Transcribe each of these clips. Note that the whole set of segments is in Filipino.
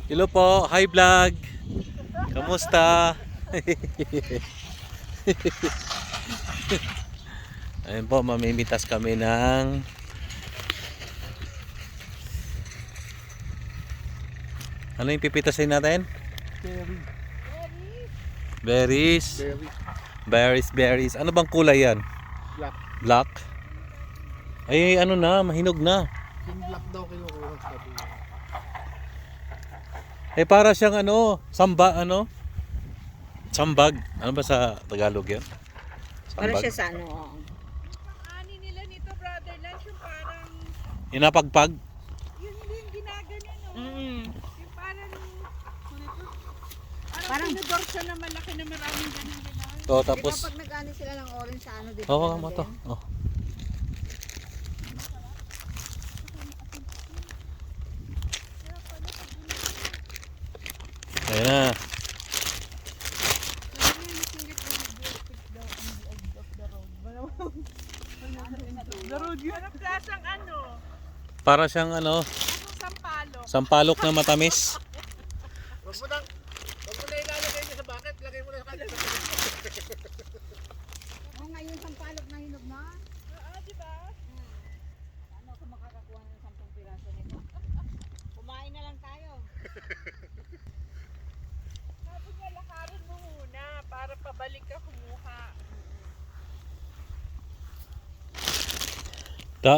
Hello po, hi vlog. Kamusta? Ayun po, mamimitas kami ng ano yung pipitasin natin? Berries. Berries. Ano bang kulay yan? Black. Black? Ay, ano na, mahinog na. Yung black daw kinukuha sabi niya. Eh, para siyang ano, sambag. Ano ba sa Tagalog yan? Para Sambag. siya sa ano, oo. Ani nila nito, brother lunch, yung parang, Inapagpag. yun hindi yung ginagano, no? Mm. Yung parang, Parang- parang tinidor siya na malaki na maraming ganun. So, Di ba tapos, pag nag-ano sila ng orange sa ano, di ba? oo, ganun mo to. din? Oh. Ayan na. The road yun. Parang klasang ano, Para siyang ano, sampalo. sampalok na matamis. Wag mo na ilalagay niya sa bucket, lagay mo na sa kanya. Oo nga, yung sampalok na hinog na. Oo, di ba? Ano kung makakakuha ng 10 piraso nito? Kumain na lang tayo. Sabi niya, lakarin mo muna para pabalik ka kumuha.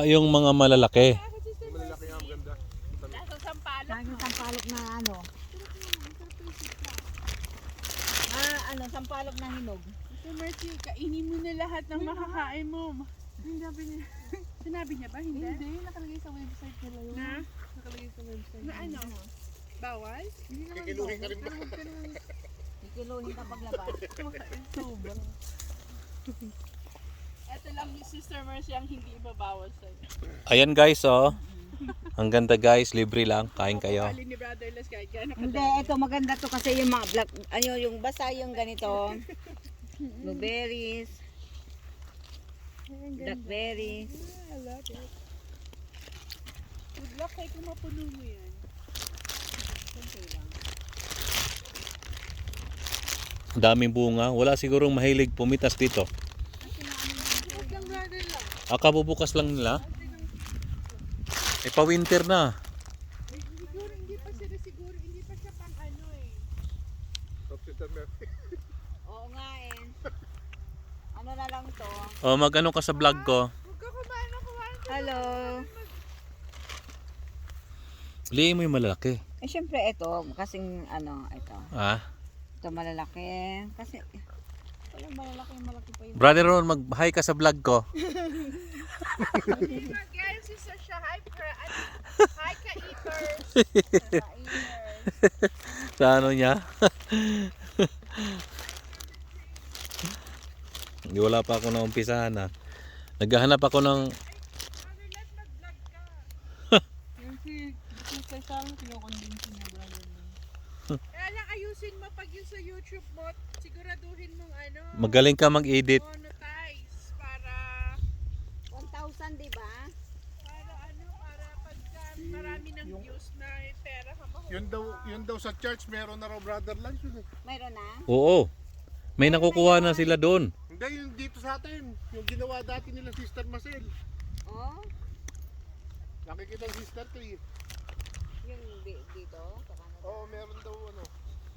Yung mga malalaki. Malalaki nga maganda. Nasa sampalo. Saan yung sampalok na ano? Sampalok na hinog. Ito, Mercy, kainin mo na lahat ng makakain mo. Sinabi niya. Sinabi niya ba? Hindi? Hindi, nakalagay sa website nila yun. Na? Nakalagay sa website. Na ano? Bawal? Hindi naman Kikiluhin ka rin ba? Kikiluhin ka paglabas. Sobra. Ito lang ni Sister Mercy ang hindi ibabawal sa'yo. Ayan guys, oh. Ang ganda guys, libre lang. Kain kayo. Alin ni Brother Les kahit gano'n Hindi, ito maganda to kasi yung mga black, ano yung basa yung ganito. Blueberries, blackberries. I love it. Good luck kahit kung mapuno mo yan. Kunti lang. Daming bunga. Wala sigurong mahilig pumitas dito. Huwag lang brother lang. Kabubukas lang nila. Eh, pa-winter na. Siguro hindi pa siya pang ano eh. Oo nga eh. Ano na lang to? Oh, mag-ano ka sa vlog ko. Huwag ka kumain. Hello. Liin mo yung malalaki. Eh syempre ito, kasing ano, ito. Ah. Ito malalaki. Kasi, walang malaki pa yun. Brother Ron, mag-hi ka sa vlog ko. Kaya yung sister siya, hi ka-eaters. Sa ano niya? Hindi, wala pa ako na umpisahan ha. Naghahanap ako ng Brother, let mag-vlog ka. Kasi, sister siya ang kinukonvince niya, brother. Kaya lang ayusin mo pag yung sa YouTube mo, siguraduhin mong ano, magaling ka mag-edit. monetize para 1,000, di ba? para pagka marami ng views na pera ka makuha. Yun daw sa church, meron na raw brother lunch. Mayroon na? Oo. May nakukuha na sila doon. Hindi, yung dito sa atin. Yung ginawa dati nila Sister Marcel. Oh, Nakikita ang Sister Tree. yung dito, sa Canada. Oo, meron daw ano.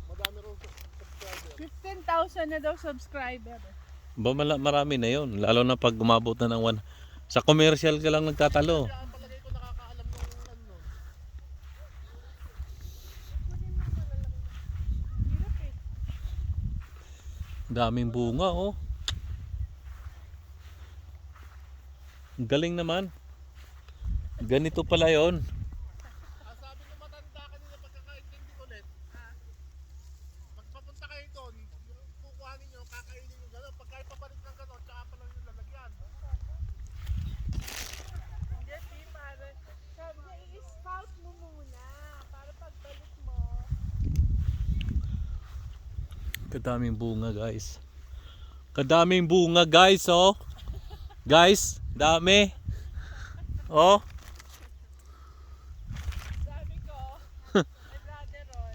Madami raw subscriber. 15,000 na daw subscriber. Marami na yon. Lalo na pag umabot na ng sa commercial ka lang nagtatalo. Kaya palagay ko nakakaalam ng ano. Hirap eh. Daming bunga oh. Ang galing naman. Ganito pala yon. Sabi ng matanda kanina pagkakaintindi ulit. Pag papunta kayo doon, yung kukuhanin nyo, kakainin nyo gano'n. Pagka ipapalit ng gano'n, tsaka pa lang yung lalagyan. Hindi, para sabi niya, i-scout mo muna para pagbalik mo. Kadaming bunga guys. Kadaming bunga guys oh. Guys, dami. Oh. Sabi ko, ay brother Ron,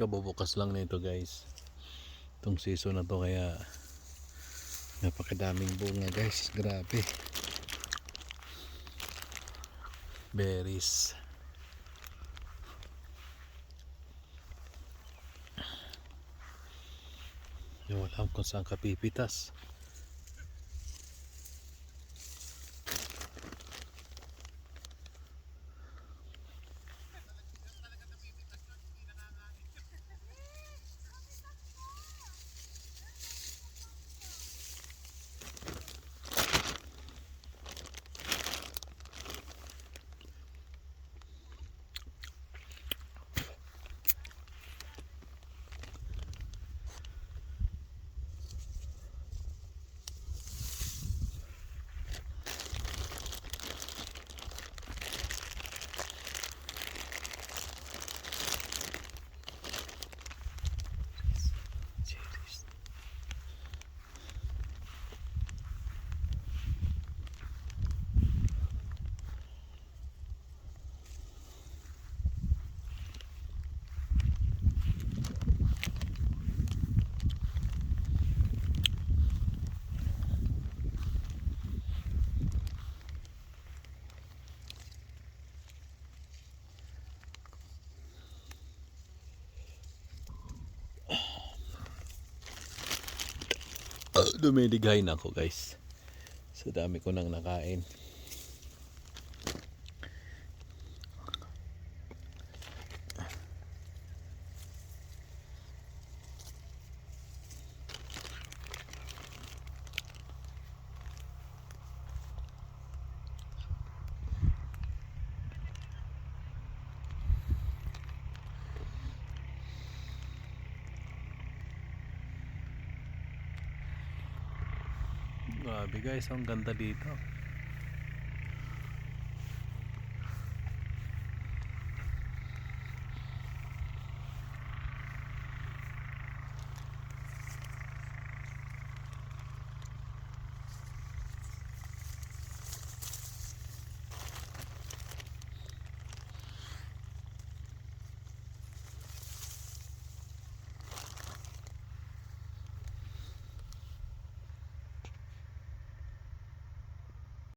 kabubukas lang nito guys. Itong season na to kaya napakadaming bunga guys. Grabe. Berries. Yung alam kung saan kapipitas. Dumidigay na ako guys. Sa dami ko nang nakain. Grabe guys, ang ganda dito.